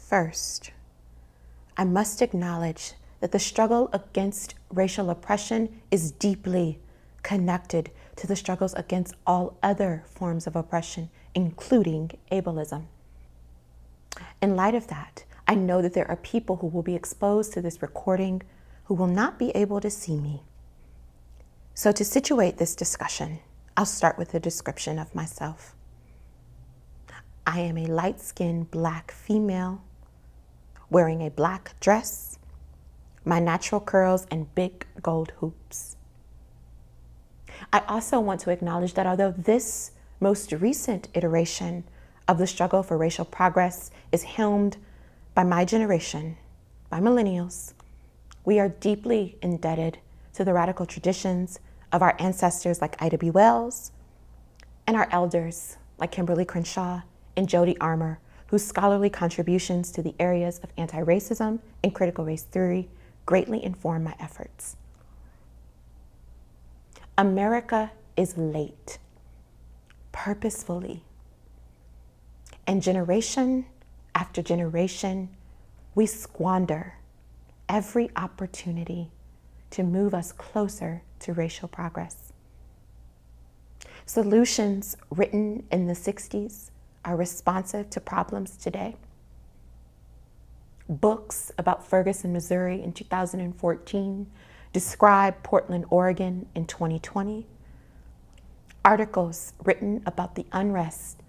First, I must acknowledge that the struggle against racial oppression is deeply connected to the struggles against all other forms of oppression, including ableism. In light of that, I know that there are people who will be exposed to this recording who will not be able to see me. So to situate this discussion, I'll start with a description of myself. I am a light-skinned Black female wearing a black dress, my natural curls, and big gold hoops. I also want to acknowledge that although this most recent iteration of the struggle for racial progress is helmed by my generation, by millennials, we are deeply indebted to the radical traditions of our ancestors like Ida B. Wells and our elders like Kimberly Crenshaw and Jody Armour, whose scholarly contributions to the areas of anti-racism and critical race theory greatly inform my efforts. America is late, purposefully. And generation after generation, we squander every opportunity to move us closer to racial progress. Solutions written in the 60s are responsive to problems today. Books about Ferguson, Missouri in 2014 describe Portland, Oregon in 2020. Articles written about the unrest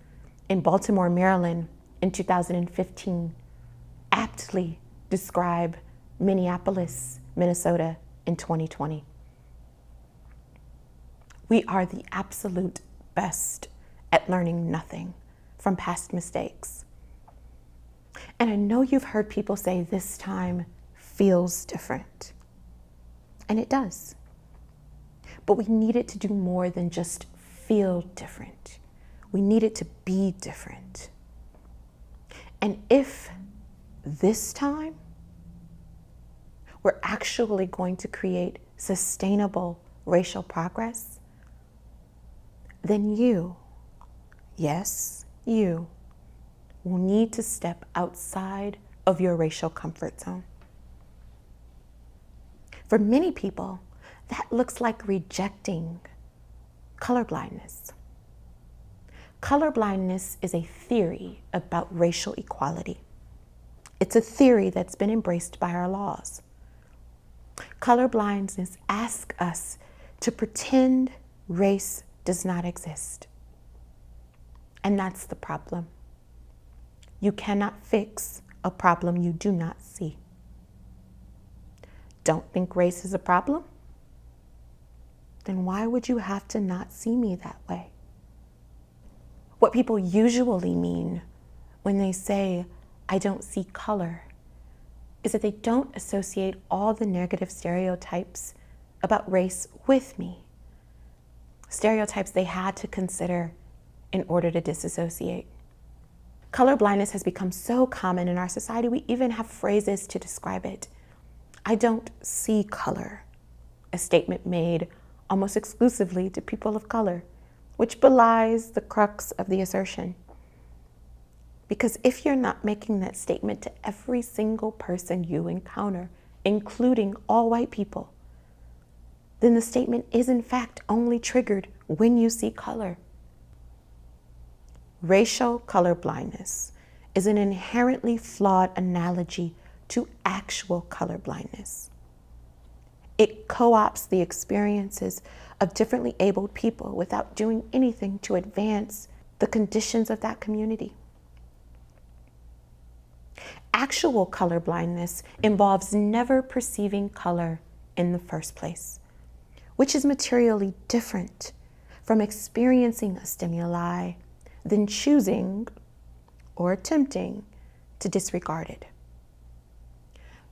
in Baltimore, Maryland in 2015 aptly describe Minneapolis, Minnesota in 2020. We are the absolute best at learning nothing from past mistakes. And I know you've heard people say this time feels different. And it does. But we need it to do more than just feel different. We need it to be different. And if this time we're actually going to create sustainable racial progress, then you, yes, you, will need to step outside of your racial comfort zone. For many people, that looks like rejecting colorblindness. Colorblindness is a theory about racial equality. It's a theory that's been embraced by our laws. Colorblindness asks us to pretend race does not exist. And that's the problem. You cannot fix a problem you do not see. Don't think race is a problem? Then why would you have to not see me that way? What people usually mean when they say, I don't see color, is that they don't associate all the negative stereotypes about race with me. Stereotypes they had to consider in order to disassociate. Colorblindness has become so common in our society, we even have phrases to describe it. I don't see color, a statement made almost exclusively to people of color, which belies the crux of the assertion. Because if you're not making that statement to every single person you encounter, including all white people, then the statement is in fact only triggered when you see color. Racial colorblindness is an inherently flawed analogy to actual colorblindness. It co-opts the experiences of differently abled people without doing anything to advance the conditions of that community. Actual colorblindness involves never perceiving color in the first place, which is materially different from experiencing a stimuli, then choosing or attempting to disregard it.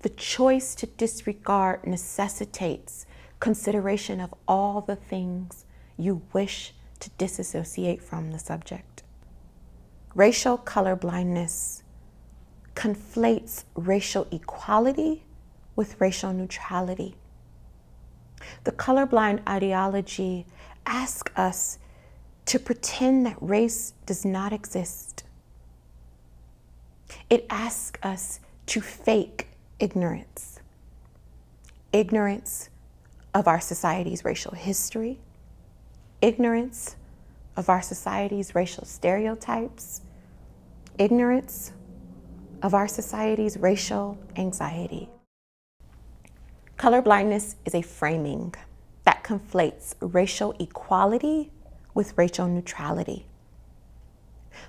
The choice to disregard necessitates consideration of all the things you wish to disassociate from the subject. Racial colorblindness conflates racial equality with racial neutrality. The colorblind ideology asks us to pretend that race does not exist. It asks us to fake ignorance. Ignorance of our society's racial history, ignorance of our society's racial stereotypes, ignorance of our society's racial anxiety. Colorblindness is a framing that conflates racial equality with racial neutrality.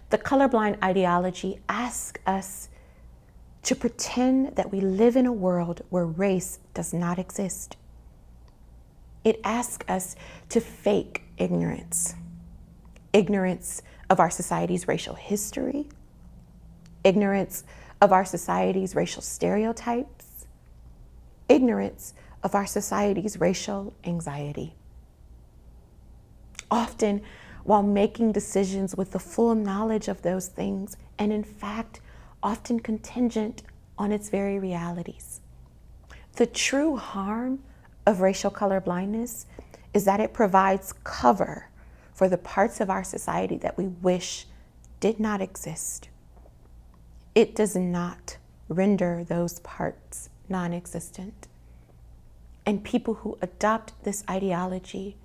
The colorblind ideology asks us to pretend that we live in a world where race does not exist. It asks us to fake ignorance. Ignorance of our society's racial history, ignorance of our society's racial stereotypes, ignorance of our society's racial anxiety. Often, while making decisions with the full knowledge of those things, and in fact, often contingent on its very realities. The true harm of racial colorblindness is that it provides cover for the parts of our society that we wish did not exist. It does not render those parts non-existent. And people who adopt this ideology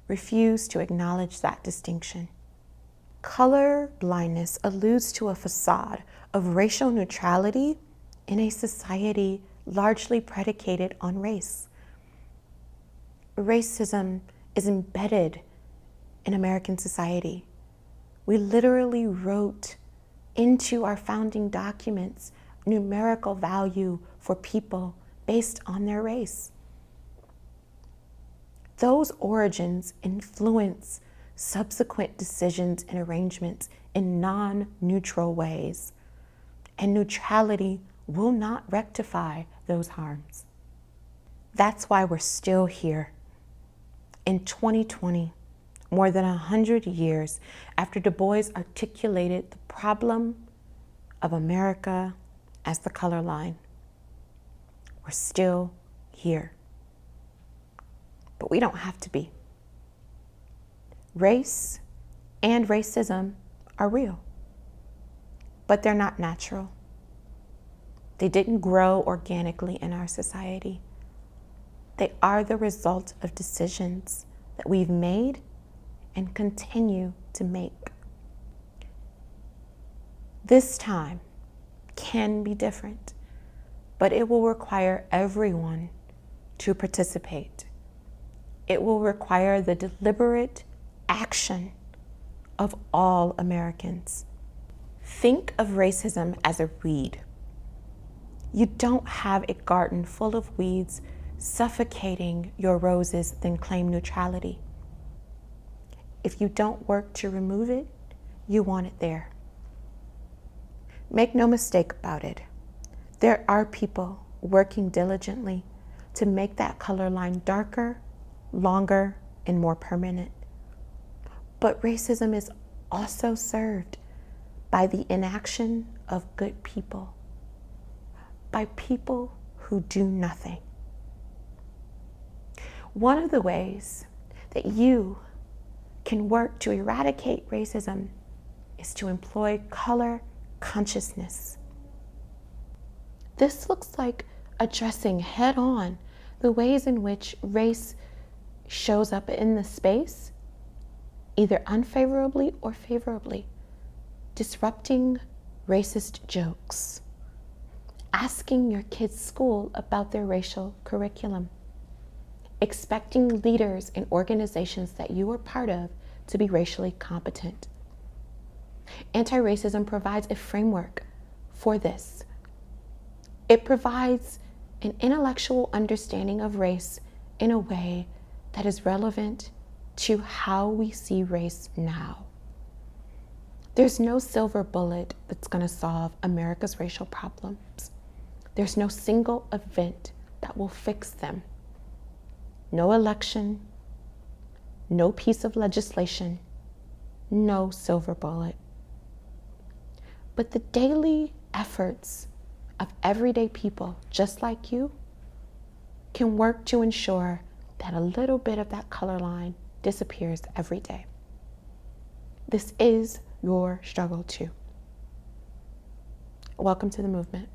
refuse to acknowledge that distinction. Color blindness alludes to a facade of racial neutrality in a society largely predicated on race. Racism is embedded in American society. We literally wrote into our founding documents numerical value for people based on their race. Those origins influence subsequent decisions and arrangements in non-neutral ways, and neutrality will not rectify those harms. That's why we're still here. In 2020, more than 100 years after Du Bois articulated the problem of America as the color line, we're still here. But we don't have to be. Race and racism are real, but they're not natural. They didn't grow organically in our society. They are the result of decisions that we've made and continue to make. This time can be different, but it will require everyone to participate. It will require the deliberate action of all Americans. Think of racism as a weed. You don't have a garden full of weeds suffocating your roses, then claim neutrality. If you don't work to remove it, you want it there. Make no mistake about it. There are people working diligently to make that color line darker, longer, and more permanent. But racism is also served by the inaction of good people, by people who do nothing. One of the ways that you can work to eradicate racism is to employ color consciousness. This looks like addressing head-on the ways in which race shows up in the space, either unfavorably or favorably, disrupting racist jokes, asking your kids' school about their racial curriculum, expecting leaders in organizations that you are part of to be racially competent. Anti-racism provides a framework for this. It provides an intellectual understanding of race in a way that is relevant to how we see race now. There's no silver bullet that's going to solve America's racial problems. There's no single event that will fix them. No election, no piece of legislation, no silver bullet. But the daily efforts of everyday people just like you can work to ensure that a little bit of that color line disappears every day. This is your struggle too. welcome to the movement.